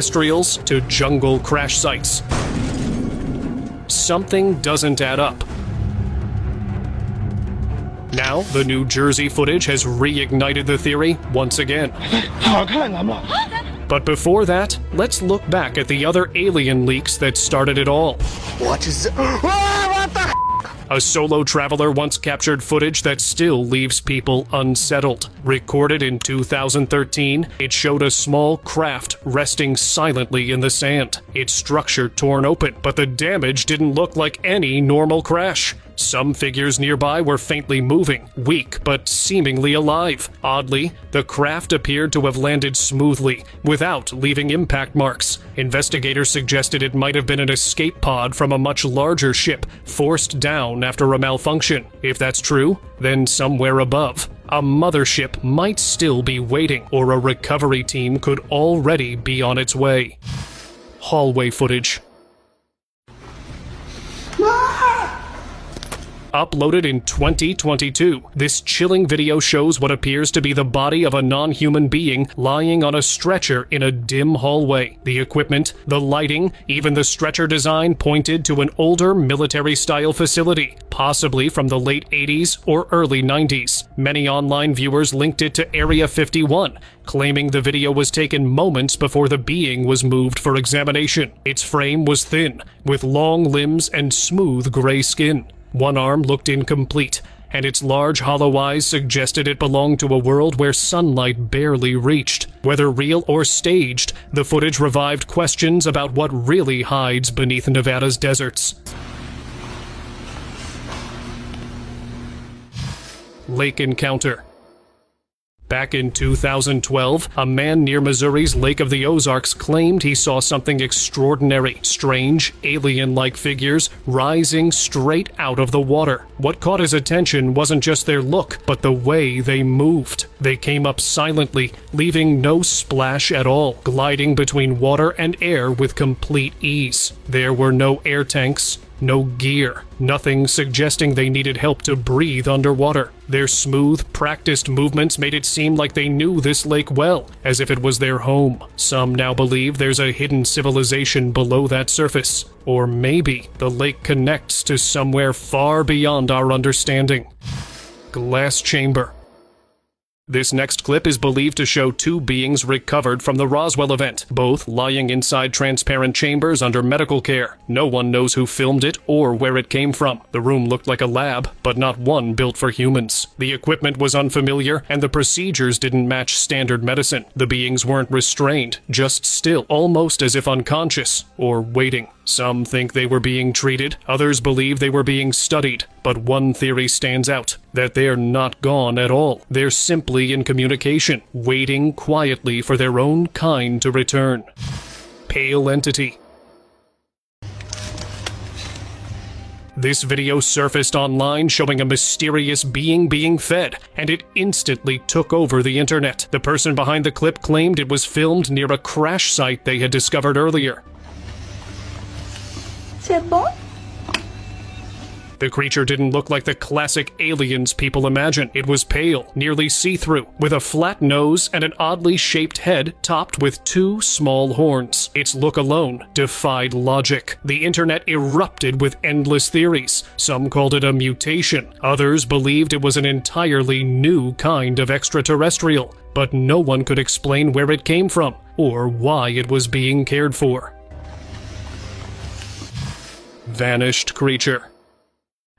extraterrestrials to jungle crash sites. Something doesn't add up. Now, the New Jersey footage has reignited the theory once again. But before that, let's look back at the other alien leaks that started it all. What is it? What the? A solo traveler once captured footage that still leaves people unsettled. Recorded in 2013, it showed a small craft resting silently in the sand. Its structure torn open, but the damage didn't look like any normal crash. Some figures nearby were faintly moving, weak but seemingly alive. Oddly, the craft appeared to have landed smoothly, without leaving impact marks. Investigators suggested it might have been an escape pod from a much larger ship, forced down after a malfunction. If that's true, then somewhere above, a mothership might still be waiting, or a recovery team could already be on its way. Hallway footage. Uploaded in 2022, this chilling video shows what appears to be the body of a non-human being lying on a stretcher in a dim hallway. The equipment, the lighting, even the stretcher design pointed to an older military-style facility, possibly from the late 80s or early 90s. Many online viewers linked it to Area 51, claiming the video was taken moments before the being was moved for examination. Its frame was thin, with long limbs and smooth gray skin. One arm looked incomplete, and its large hollow eyes suggested it belonged to a world where sunlight barely reached. Whether real or staged, the footage revived questions about what really hides beneath Nevada's deserts. Lake encounter. Back in 2012, a man near Missouri's Lake of the Ozarks claimed he saw something extraordinary, strange, alien-like figures rising straight out of the water. What caught his attention wasn't just their look, but the way they moved. They came up silently, leaving no splash at all, gliding between water and air with complete ease. There were no air tanks, no gear, nothing suggesting they needed help to breathe underwater. Their smooth, practiced movements made it seem like they knew this lake well, as if it was their home. Some now believe there's a hidden civilization below that surface. Or maybe the lake connects to somewhere far beyond our understanding. Glass chamber. This next clip is believed to show two beings recovered from the Roswell event, both lying inside transparent chambers under medical care. No one knows who filmed it or where it came from. The room looked like a lab, but not one built for humans. The equipment was unfamiliar, and the procedures didn't match standard medicine. The beings weren't restrained, just still, almost as if unconscious, or waiting. Some think they were being treated, others believe they were being studied, but one theory stands out, that they're not gone at all. They're simply in communication, waiting quietly for their own kind to return. Pale entity. This video surfaced online showing a mysterious being being fed, and it instantly took over the internet. The person behind the clip claimed it was filmed near a crash site they had discovered earlier. C'est bon? The creature didn't look like the classic aliens people imagine. It was pale, nearly see-through, with a flat nose and an oddly shaped head topped with two small horns. Its look alone defied logic. The internet erupted with endless theories. Some called it a mutation. Others believed it was an entirely new kind of extraterrestrial. But no one could explain where it came from, or why it was being cared for. Vanished creature.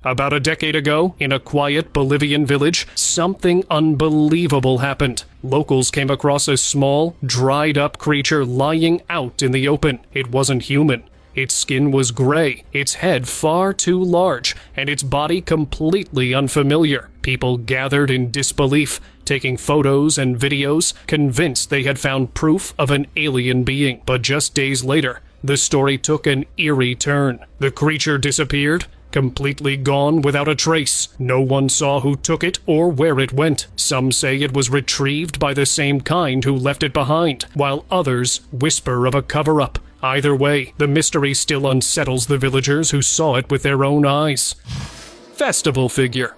About a decade ago, in a quiet Bolivian village, something unbelievable happened. Locals came across a small, dried-up creature lying out in the open. It wasn't human. Its skin was gray, its head far too large, and its body completely unfamiliar. People gathered in disbelief, taking photos and videos, convinced they had found proof of an alien being. But just days later, the story took an eerie turn. The creature disappeared, completely gone without a trace. No one saw who took it or where it went. Some say it was retrieved by the same kind who left it behind, while others whisper of a cover-up. Either way, the mystery still unsettles the villagers who saw it with their own eyes. Festival figure.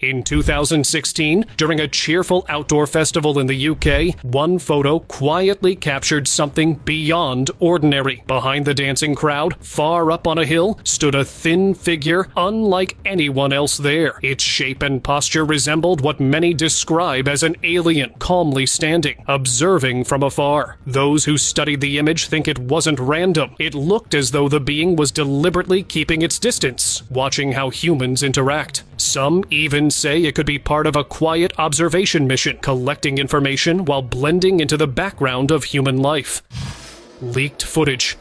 In 2016, during a cheerful outdoor festival in the UK, one photo quietly captured something beyond ordinary. Behind the dancing crowd, far up on a hill, stood a thin figure unlike anyone else there. Its shape and posture resembled what many describe as an alien, calmly standing, observing from afar. Those who studied the image think it wasn't random. It looked as though the being was deliberately keeping its distance, watching how humans interact. Some even say it could be part of a quiet observation mission, collecting information while blending into the background of human life. Leaked footage.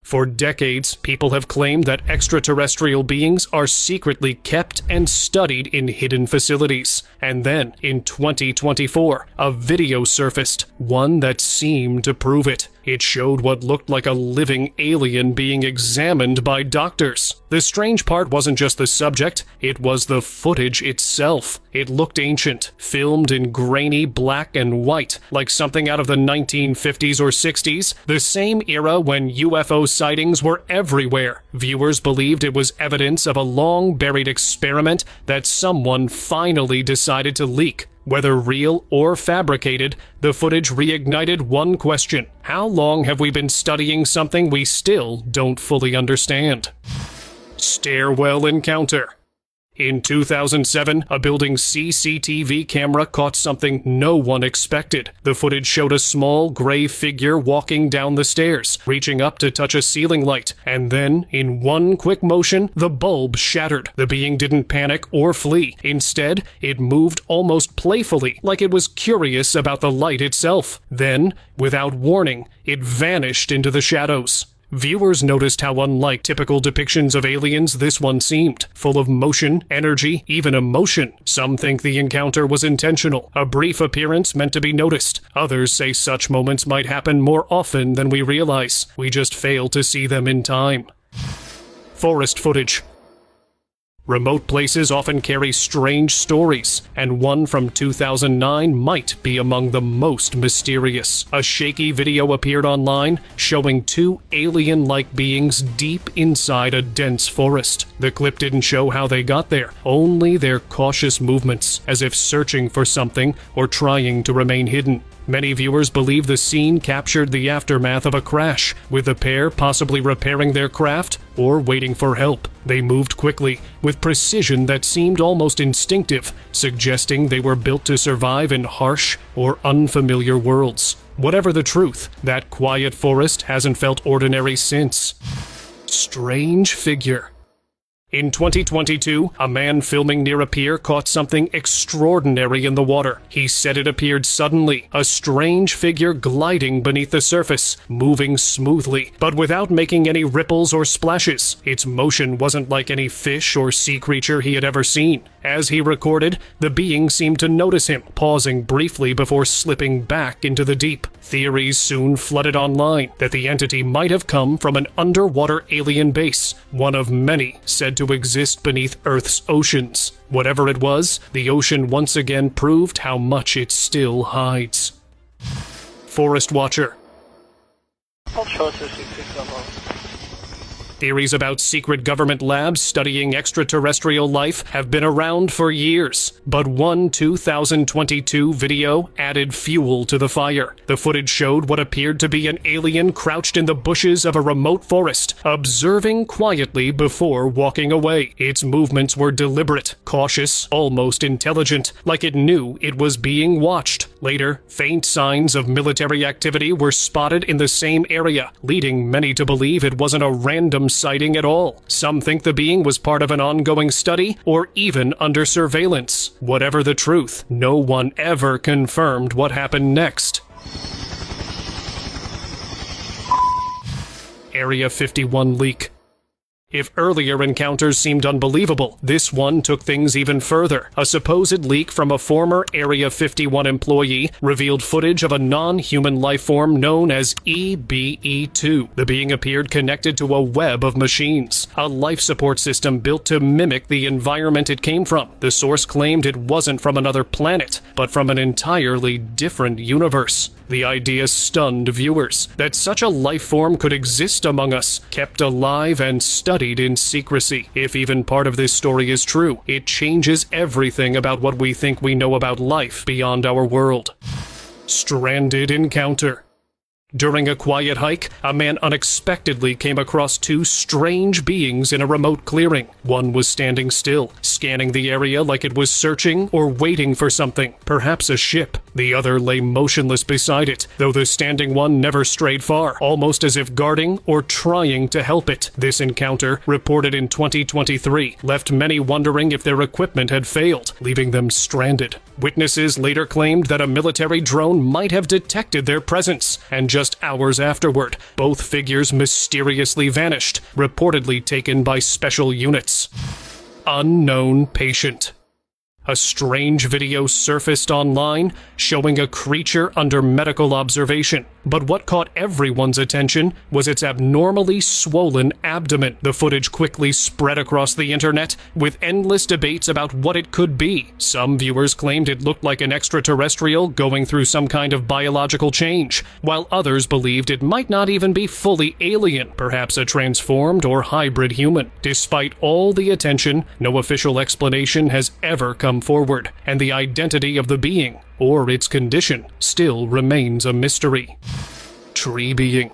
For decades, people have claimed that extraterrestrial beings are secretly kept and studied in hidden facilities. And then, in 2024, a video surfaced, one that seemed to prove it. It showed what looked like a living alien being examined by doctors. The strange part wasn't just the subject, it was the footage itself. It looked ancient, filmed in grainy black and white, like something out of the 1950s or 60s, the same era when UFO sightings were everywhere. Viewers believed it was evidence of a long-buried experiment that someone finally decided to leak. Whether real or fabricated, the footage reignited one question: how long have we been studying something we still don't fully understand? Stairwell encounter. In 2007, a building's CCTV camera caught something no one expected. The footage showed a small gray figure walking down the stairs, reaching up to touch a ceiling light, and then, in one quick motion, the bulb shattered. The being didn't panic or flee. Instead, it moved almost playfully, like it was curious about the light itself. Then, without warning, it vanished into the shadows. Viewers noticed how unlike typical depictions of aliens this one seemed, full of motion, energy, even emotion. Some think the encounter was intentional, a brief appearance meant to be noticed. Others say such moments might happen more often than we realize. We just fail to see them in time. Forest footage. Remote places often carry strange stories, and one from 2009 might be among the most mysterious. A shaky video appeared online showing two alien-like beings deep inside a dense forest. The clip didn't show how they got there, only their cautious movements, as if searching for something or trying to remain hidden. Many viewers believe the scene captured the aftermath of a crash, with the pair possibly repairing their craft or waiting for help. They moved quickly, with precision that seemed almost instinctive, suggesting they were built to survive in harsh or unfamiliar worlds. Whatever the truth, that quiet forest hasn't felt ordinary since. Strange figure. In 2022, a man filming near a pier caught something extraordinary in the water. He said it appeared suddenly, a strange figure gliding beneath the surface, moving smoothly, but without making any ripples or splashes. Its motion wasn't like any fish or sea creature he had ever seen. As he recorded, the being seemed to notice him, pausing briefly before slipping back into the deep. Theories soon flooded online that the entity might have come from an underwater alien base, one of many said to exist beneath Earth's oceans. Whatever it was, the ocean once again proved how much it still hides. Forest Watcher. Theories about secret government labs studying extraterrestrial life have been around for years, but one 2022 video added fuel to the fire. The footage showed what appeared to be an alien crouched in the bushes of a remote forest, observing quietly before walking away. Its movements were deliberate, cautious, almost intelligent, like it knew it was being watched. Later, faint signs of military activity were spotted in the same area, leading many to believe it wasn't a random sighting at all. Some think the being was part of an ongoing study or even under surveillance. Whatever the truth, no one ever confirmed what happened next. Area 51 leak. If earlier encounters seemed unbelievable, this one took things even further. A supposed leak from a former Area 51 employee revealed footage of a non-human life form known as EBE-2. The being appeared connected to a web of machines, a life support system built to mimic the environment it came from. The source claimed it wasn't from another planet, but from an entirely different universe. The idea stunned viewers that such a life form could exist among us, kept alive and studied studied in secrecy. If even part of this story is true, it changes everything about what we think we know about life beyond our world. Stranded encounter. During a quiet hike, a man unexpectedly came across two strange beings in a remote clearing. One was standing still, scanning the area like it was searching or waiting for something, perhaps a ship. The other lay motionless beside it, though the standing one never strayed far, almost as if guarding or trying to help it. This encounter, reported in 2023, left many wondering if their equipment had failed, leaving them stranded. Witnesses later claimed that a military drone might have detected their presence, and just hours afterward, both figures mysteriously vanished, reportedly taken by special units. Unknown patient. A strange video surfaced online showing a creature under medical observation. But what caught everyone's attention was its abnormally swollen abdomen. The footage quickly spread across the internet, with endless debates about what it could be. Some viewers claimed it looked like an extraterrestrial going through some kind of biological change, while others believed it might not even be fully alien, perhaps a transformed or hybrid human. Despite all the attention, no official explanation has ever come forward, and the identity of the being, or its condition, still remains a mystery. Tree being.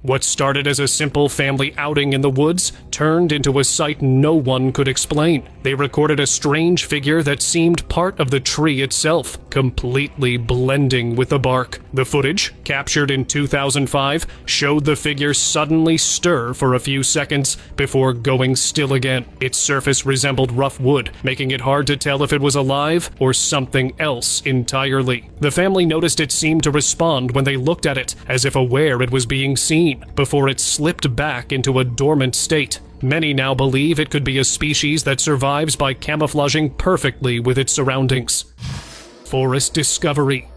What started as a simple family outing in the woods turned into a sight no one could explain. They recorded a strange figure that seemed part of the tree itself, completely blending with the bark. The footage, captured in 2005, showed the figure suddenly stir for a few seconds before going still again. Its surface resembled rough wood, making it hard to tell if it was alive or something else entirely. The family noticed it seemed to respond when they looked at it, as if aware it was being seen, before it slipped back into a dormant state. Many now believe it could be a species that survives by camouflaging perfectly with its surroundings. Forest discovery.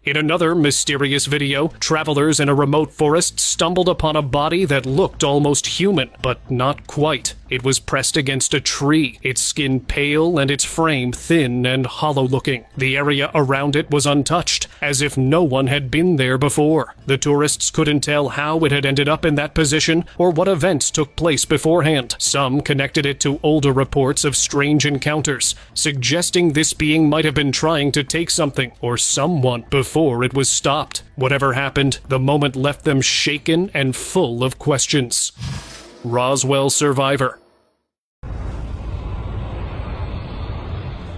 In another mysterious video, travelers in a remote forest stumbled upon a body that looked almost human, but not quite. It was pressed against a tree, its skin pale and its frame thin and hollow-looking. The area around it was untouched, as if no one had been there before. The tourists couldn't tell how it had ended up in that position or what events took place beforehand. Some connected it to older reports of strange encounters, suggesting this being might have been trying to take something or someone before it was stopped. Whatever happened, the moment left them shaken and full of questions. Roswell survivor.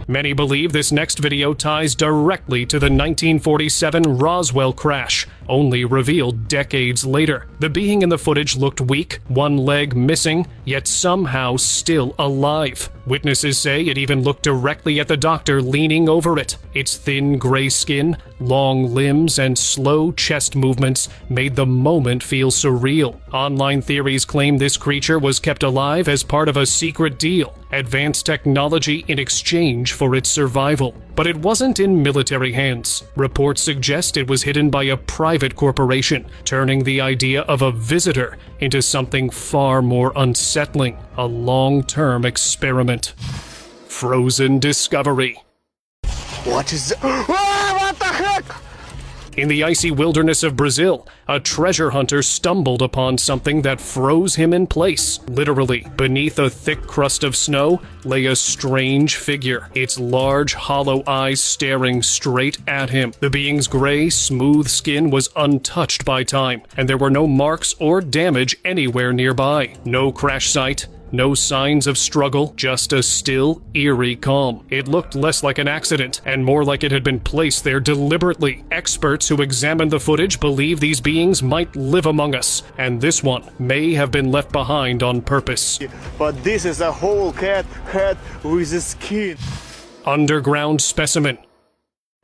Many believe this next video ties directly to the 1947 Roswell crash, only revealed decades later. The being in the footage looked weak, one leg missing, yet somehow still alive. Witnesses say it even looked directly at the doctor leaning over it. Its thin gray skin, long limbs, and slow chest movements made the moment feel surreal. Online theories claim this creature was kept alive as part of a secret deal, advanced technology in exchange for its survival. But it wasn't in military hands. Reports suggest it was hidden by a private corporation, turning the idea of a visitor into something far more unsettling, a long-term experiment. Frozen discovery. What is that? Ah, what the heck? In the icy wilderness of Brazil, a treasure hunter stumbled upon something that froze him in place. Literally, beneath a thick crust of snow lay a strange figure, its large, hollow eyes staring straight at him. The being's gray, smooth skin was untouched by time, and there were no marks or damage anywhere nearby. No crash site, no signs of struggle, just a still, eerie calm. It looked less like an accident and more like it had been placed there deliberately. Experts who examined the footage believe these beings might live among us, and this one may have been left behind on purpose. But this is a whole cat head with a skin. Underground specimen.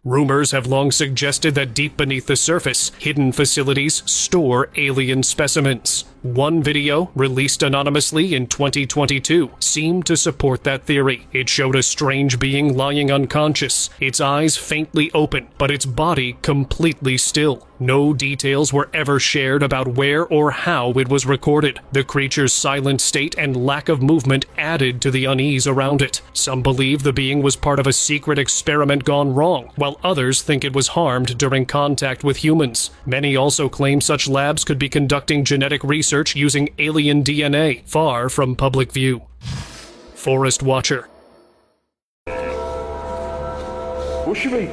Rumors have long suggested that deep beneath the surface, hidden facilities store alien specimens. One video, released anonymously in 2022, seemed to support that theory. It showed a strange being lying unconscious, its eyes faintly open, but its body completely still. No details were ever shared about where or how it was recorded. The creature's silent state and lack of movement added to the unease around it. Some believe the being was part of a secret experiment gone wrong, while others think it was harmed during contact with humans. Many also claim such labs could be conducting genetic research research using alien DNA, far from public view. Forest Watcher. What you mean?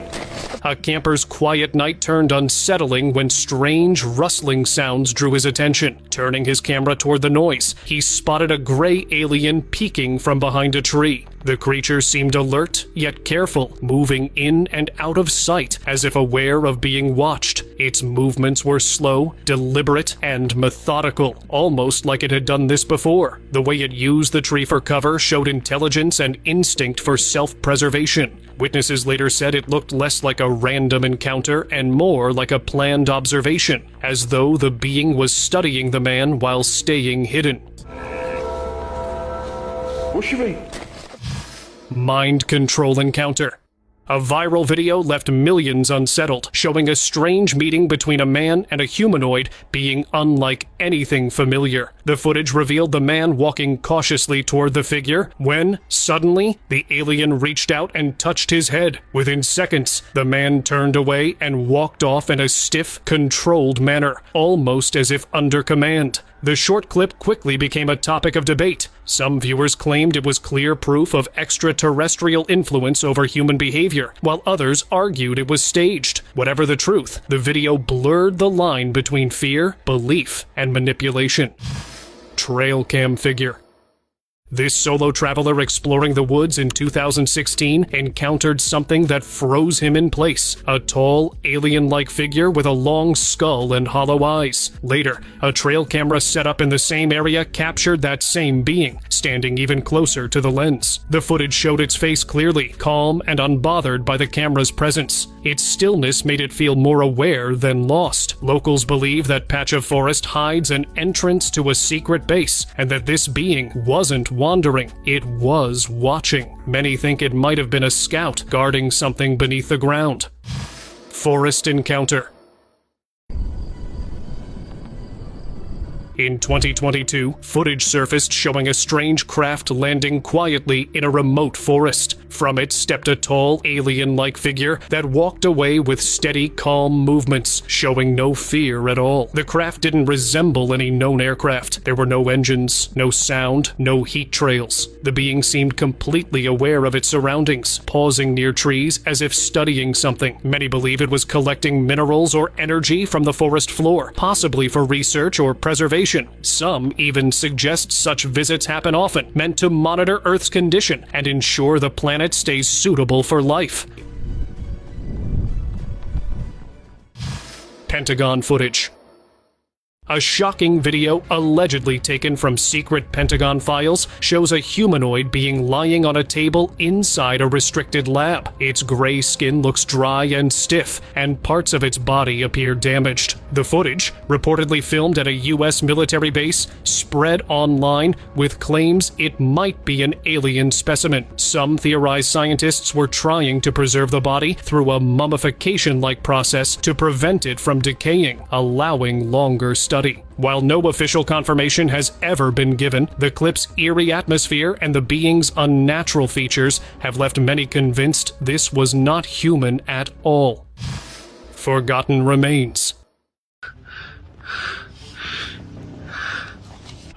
A camper's quiet night turned unsettling when strange, rustling sounds drew his attention. Turning his camera toward the noise, he spotted a gray alien peeking from behind a tree. The creature seemed alert, yet careful, moving in and out of sight, as if aware of being watched. Its movements were slow, deliberate, and methodical, almost like it had done this before. The way it used the tree for cover showed intelligence and instinct for self-preservation. Witnesses later said it looked less like a random encounter and more like a planned observation, as though the being was studying the man while staying hidden. What you mean? Mind control encounter. A viral video left millions unsettled, showing a strange meeting between a man and a humanoid being unlike anything familiar. The footage revealed the man walking cautiously toward the figure when, suddenly, the alien reached out and touched his head. Within seconds, the man turned away and walked off in a stiff, controlled manner, almost as if under command. The short clip quickly became a topic of debate. Some viewers claimed it was clear proof of extraterrestrial influence over human behavior, while others argued it was staged. Whatever the truth, the video blurred the line between fear, belief, and manipulation. Trail cam figure. This solo traveler exploring the woods in 2016 encountered something that froze him in place. A tall, alien-like figure with a long skull and hollow eyes. Later, a trail camera set up in the same area captured that same being, standing even closer to the lens. The footage showed its face clearly, calm and unbothered by the camera's presence. Its stillness made it feel more aware than lost. Locals believe that patch of forest hides an entrance to a secret base, and that this being wasn't wandering, it was watching. Many think it might have been a scout guarding something beneath the ground. Forest encounter. In 2022, footage surfaced showing a strange craft landing quietly in a remote forest. From it stepped a tall, alien-like figure that walked away with steady, calm movements, showing no fear at all. The craft didn't resemble any known aircraft. There were no engines, no sound, no heat trails. The being seemed completely aware of its surroundings, pausing near trees as if studying something. Many believe it was collecting minerals or energy from the forest floor, possibly for research or preservation. Some even suggest such visits happen often, meant to monitor Earth's condition and ensure the planet stays suitable for life. Pentagon footage. A shocking video allegedly taken from secret Pentagon files shows a humanoid being lying on a table inside a restricted lab. Its gray skin looks dry and stiff, and parts of its body appear damaged. The footage, reportedly filmed at a U.S. military base, spread online with claims it might be an alien specimen. Some theorize scientists were trying to preserve the body through a mummification-like process to prevent it from decaying, allowing longer study. While no official confirmation has ever been given, the clip's eerie atmosphere and the being's unnatural features have left many convinced this was not human at all. Forgotten remains.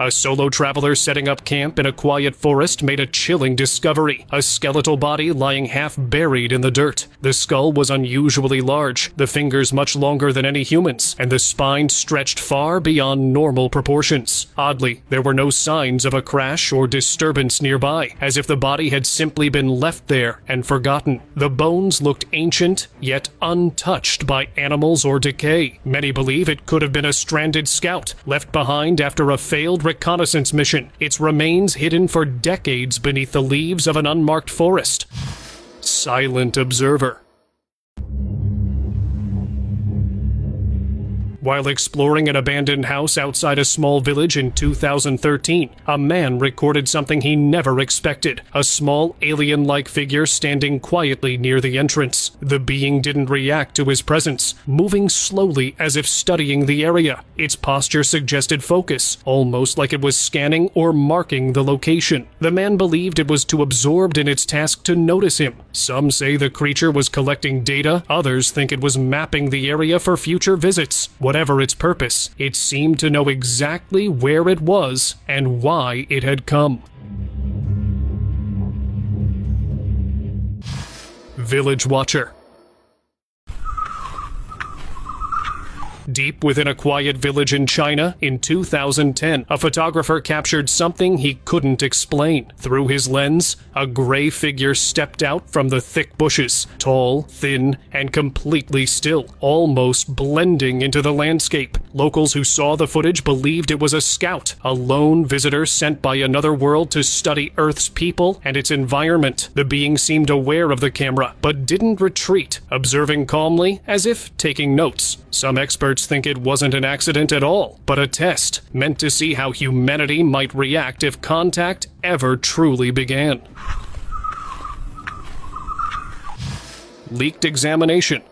A solo traveler setting up camp in a quiet forest made a chilling discovery. A skeletal body lying half buried in the dirt. The skull was unusually large, the fingers much longer than any human's, and the spine stretched far beyond normal proportions. Oddly, there were no signs of a crash or disturbance nearby, as if the body had simply been left there and forgotten. The bones looked ancient, yet untouched by animals or decay. Many believe it could have been a stranded scout, left behind after a failed reconnaissance mission, its remains hidden for decades beneath the leaves of an unmarked forest. Silent observer. While exploring an abandoned house outside a small village in 2013, a man recorded something he never expected: a small alien-like figure standing quietly near the entrance. The being didn't react to his presence, moving slowly as if studying the area. Its posture suggested focus, almost like it was scanning or marking the location. The man believed it was too absorbed in its task to notice him. Some say the creature was collecting data, others think it was mapping the area for future visits. Whatever its purpose, it seemed to know exactly where it was and why it had come. Village Watcher. Deep within a quiet village in China, in 2010, a photographer captured something he couldn't explain. Through his lens, a gray figure stepped out from the thick bushes, tall, thin, and completely still, almost blending into the landscape. Locals who saw the footage believed it was a scout, a lone visitor sent by another world to study Earth's people and its environment. The being seemed aware of the camera, but didn't retreat, observing calmly as if taking notes. Some experts think it wasn't an accident at all, but a test meant to see how humanity might react if contact ever truly began. Leaked examination.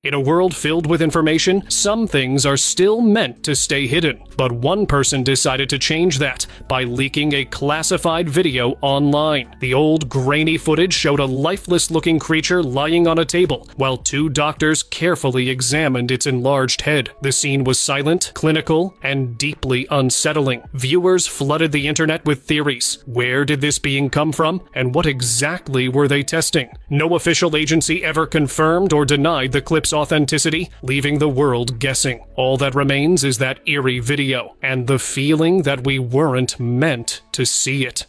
In a world filled with information, some things are still meant to stay hidden. But one person decided to change that by leaking a classified video online. The old, grainy footage showed a lifeless-looking creature lying on a table, while two doctors carefully examined its enlarged head. The scene was silent, clinical, and deeply unsettling. Viewers flooded the internet with theories. Where did this being come from, and what exactly were they testing? No official agency ever confirmed or denied the clip's authenticity, leaving the world guessing. All that remains is that eerie video, and the feeling that we weren't meant to see it.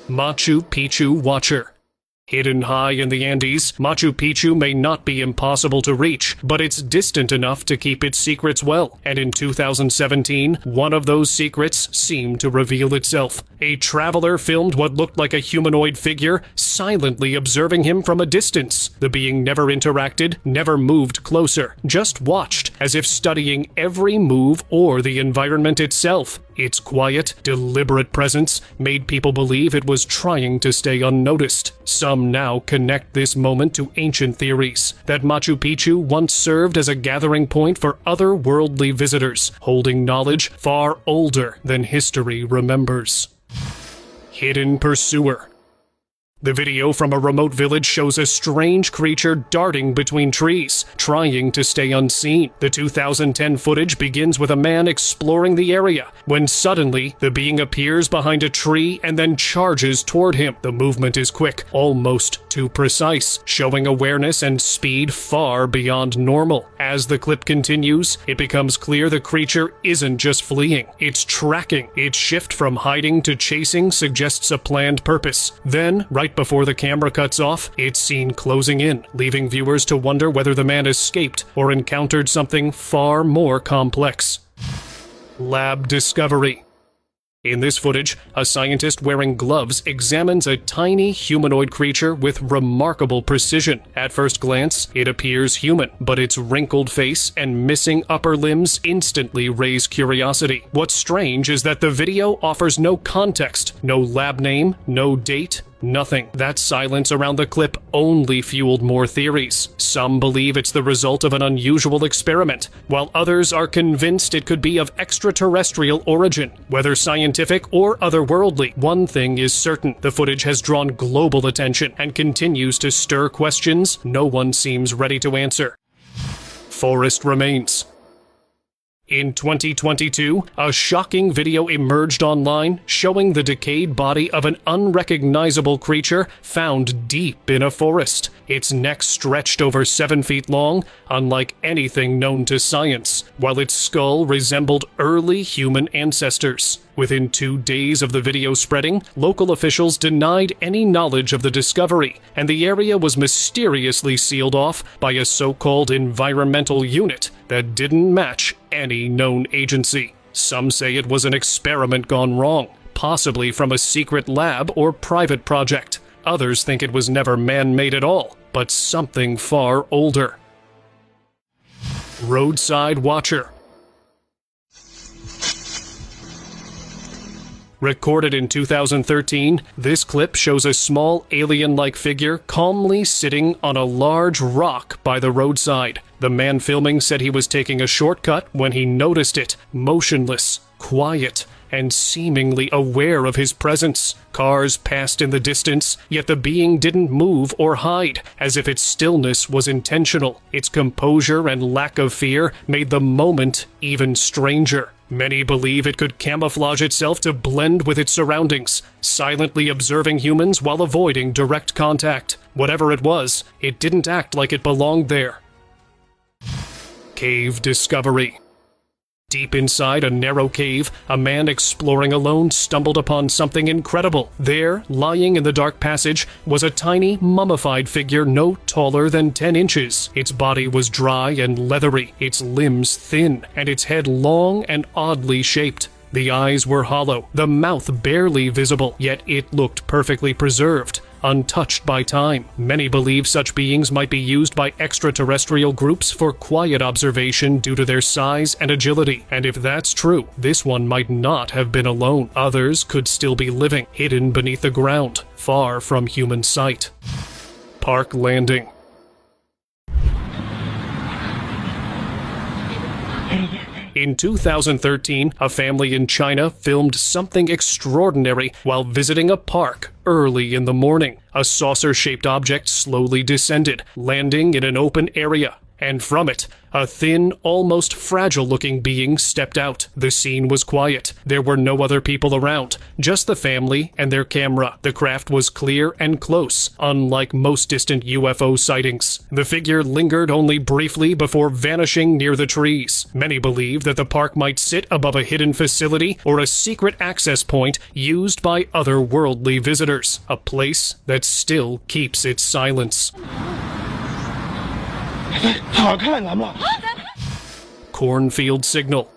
Machu Picchu Watcher. Hidden high in the Andes, Machu Picchu may not be impossible to reach, but it's distant enough to keep its secrets well. And in 2017, one of those secrets seemed to reveal itself. A traveler filmed what looked like a humanoid figure, silently observing him from a distance. The being never interacted, never moved closer, just watched, as if studying every move or the environment itself. Its quiet, deliberate presence made people believe it was trying to stay unnoticed. Some now connect this moment to ancient theories, that Machu Picchu once served as a gathering point for otherworldly visitors, holding knowledge far older than history remembers. Hidden Pursuer. The video from a remote village shows a strange creature darting between trees, trying to stay unseen. The 2010 footage begins with a man exploring the area, when suddenly the being appears behind a tree and then charges toward him. The movement is quick, almost too precise, showing awareness and speed far beyond normal. As the clip continues, it becomes clear the creature isn't just fleeing, it's tracking. Its shift from hiding to chasing suggests a planned purpose. Then, right before the camera cuts off, it's seen closing in, leaving viewers to wonder whether the man escaped or encountered something far more complex. Lab discovery. In this footage, a scientist wearing gloves examines a tiny humanoid creature with remarkable precision. At first glance, it appears human, but its wrinkled face and missing upper limbs instantly raise curiosity. What's strange is that the video offers no context, no lab name, no date, nothing. That silence around the clip only fueled more theories. Some believe it's the result of an unusual experiment, while others are convinced it could be of extraterrestrial origin. Whether scientific or otherworldly, one thing is certain: the footage has drawn global attention and continues to stir questions no one seems ready to answer. Forest remains. In 2022, a shocking video emerged online showing the decayed body of an unrecognizable creature found deep in a forest. Its neck stretched over 7 feet long, unlike anything known to science, while its skull resembled early human ancestors. Within 2 days of the video spreading, local officials denied any knowledge of the discovery, and the area was mysteriously sealed off by a so-called environmental unit that didn't match any known agency. Some say it was an experiment gone wrong, possibly from a secret lab or private project. Others think it was never man-made at all, but something far older. Roadside Watcher. Recorded in 2013, this clip shows a small alien-like figure calmly sitting on a large rock by the roadside. The man filming said he was taking a shortcut when he noticed it, motionless, quiet, and seemingly aware of his presence. Cars passed in the distance, yet the being didn't move or hide, as if its stillness was intentional. Its composure and lack of fear made the moment even stranger. Many believe it could camouflage itself to blend with its surroundings, silently observing humans while avoiding direct contact. Whatever it was, it didn't act like it belonged there. Cave discovery. Deep inside a narrow cave, a man exploring alone stumbled upon something incredible. There, lying in the dark passage, was a tiny, mummified figure no taller than 10 inches. Its body was dry and leathery, its limbs thin, and its head long and oddly shaped. The eyes were hollow, the mouth barely visible, yet it looked perfectly preserved, untouched by time. Many believe such beings might be used by extraterrestrial groups for quiet observation due to their size and agility. And if that's true, this one might not have been alone. Others could still be living, hidden beneath the ground, far from human sight. Park Landing. In 2013, a family in China filmed something extraordinary while visiting a park early in the morning. A saucer-shaped object slowly descended, landing in an open area. And from it, a thin, almost fragile-looking being stepped out. The scene was quiet. There were no other people around, just the family and their camera. The craft was clear and close, unlike most distant UFO sightings. The figure lingered only briefly before vanishing near the trees. Many believe that the park might sit above a hidden facility or a secret access point used by otherworldly visitors, a place that still keeps its silence. Cornfield signal.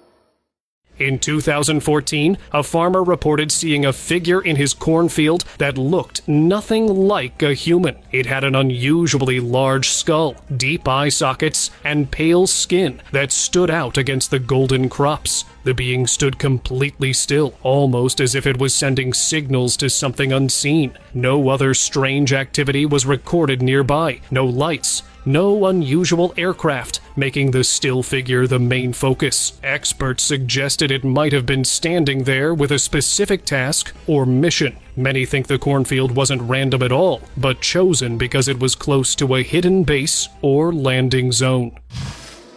In 2014, a farmer reported seeing a figure in his cornfield that looked nothing like a human. It had an unusually large skull, deep eye sockets, and pale skin that stood out against the golden crops. The being stood completely still, almost as if it was sending signals to something unseen. No other strange activity was recorded nearby. No lights, no unusual aircraft, making the still figure the main focus. Experts suggested it might have been standing there with a specific task or mission. Many think the cornfield wasn't random at all, but chosen because it was close to a hidden base or landing zone.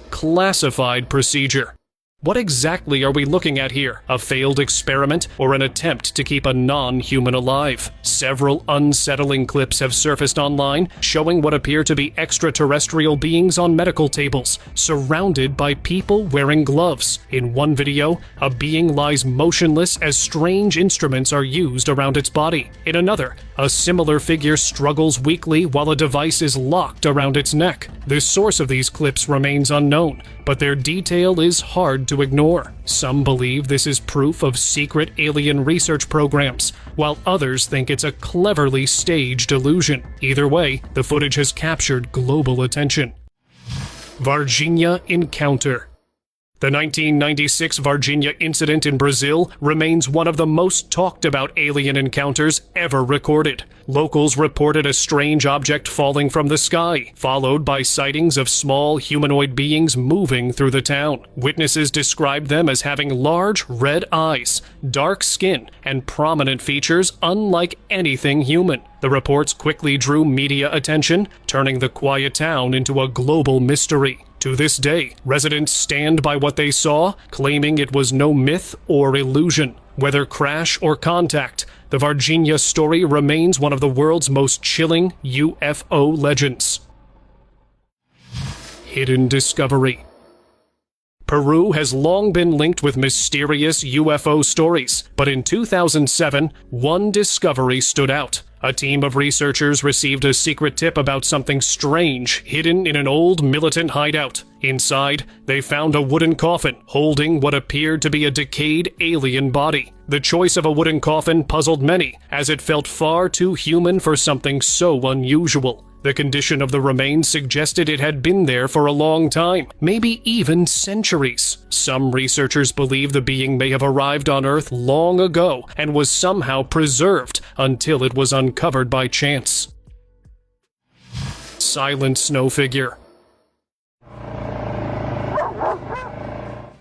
Classified procedure. What exactly are we looking at here? A failed experiment or an attempt to keep a non-human alive? Several unsettling clips have surfaced online showing what appear to be extraterrestrial beings on medical tables, surrounded by people wearing gloves. In one video, a being lies motionless as strange instruments are used around its body. In another, a similar figure struggles weakly while a device is locked around its neck. The source of these clips remains unknown, but their detail is hard to ignore. Some believe this is proof of secret alien research programs, while others think it's a cleverly staged illusion. Either way, the footage has captured global attention. Varginha Encounter. The 1996 Varginha incident in Brazil remains one of the most talked about alien encounters ever recorded. Locals reported a strange object falling from the sky, followed by sightings of small humanoid beings moving through the town. Witnesses described them as having large red eyes, dark skin, and prominent features unlike anything human. The reports quickly drew media attention, turning the quiet town into a global mystery. To this day, residents stand by what they saw, claiming it was no myth or illusion. Whether crash or contact, the Varginha story remains one of the world's most chilling UFO legends. Hidden discovery. Peru has long been linked with mysterious UFO stories, but in 2007, one discovery stood out. A team of researchers received a secret tip about something strange hidden in an old militant hideout. Inside, they found a wooden coffin holding what appeared to be a decayed alien body. The choice of a wooden coffin puzzled many, as it felt far too human for something so unusual. The condition of the remains suggested it had been there for a long time, maybe even centuries. Some researchers believe the being may have arrived on Earth long ago and was somehow preserved until it was uncovered by chance. Silent snow figure.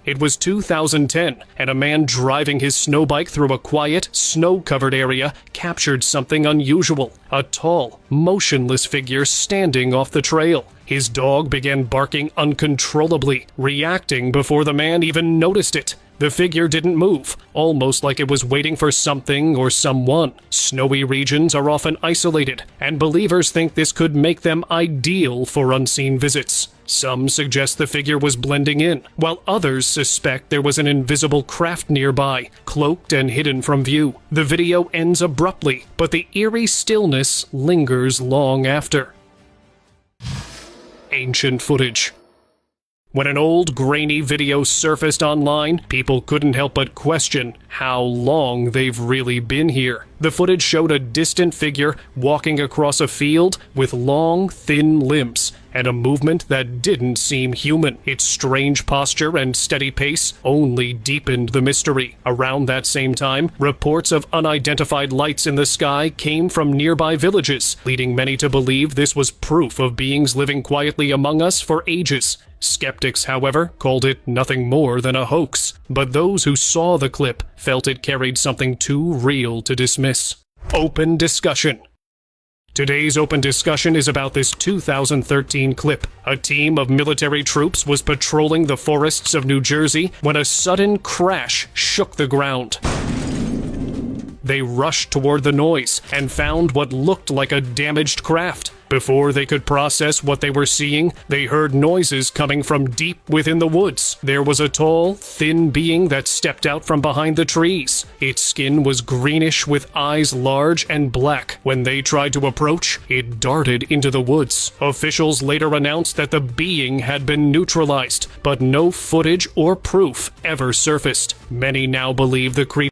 It was 2010, and a man driving his snowbike through a quiet, snow-covered area captured something unusual. A tall, motionless figure standing off the trail. His dog began barking uncontrollably, reacting before the man even noticed it. The figure didn't move, almost like it was waiting for something or someone. Snowy regions are often isolated, and believers think this could make them ideal for unseen visits. Some suggest the figure was blending in, while others suspect there was an invisible craft nearby, cloaked and hidden from view. The video ends abruptly, but the eerie stillness lingers long after. Ancient footage. When an old, grainy video surfaced online, people couldn't help but question how long they've really been here. The footage showed a distant figure walking across a field with long, thin limbs and a movement that didn't seem human. Its strange posture and steady pace only deepened the mystery. Around that same time, reports of unidentified lights in the sky came from nearby villages, leading many to believe this was proof of beings living quietly among us for ages. Skeptics, however, called it nothing more than a hoax, but those who saw the clip felt it carried something too real to dismiss. Open discussion. Today's open discussion is about this 2013 clip. A team of military troops was patrolling the forests of New Jersey when a sudden crash shook the ground. They rushed toward the noise and found what looked like a damaged craft. Before they could process what they were seeing, they heard noises coming from deep within the woods. There was a tall, thin being that stepped out from behind the trees. Its skin was greenish with eyes large and black. When they tried to approach, it darted into the woods. Officials later announced that the being had been neutralized, but no footage or proof ever surfaced. Many now believe the creature